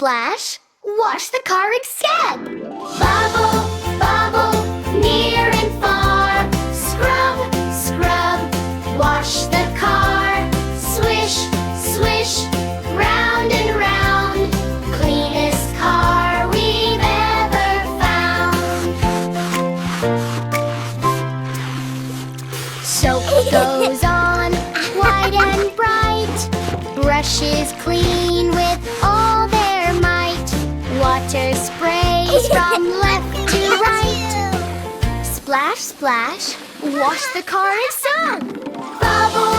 splash, wash the car instead. Bubble, bubble, near and far. Scrub, scrub, wash the car. Swish, swish, round and round. Cleanest car we've ever found. Soap goes on, white and bright. Brushes clean with all their might. Water sprays from left to right. Splash, splash, wash the car in sun. Bubble,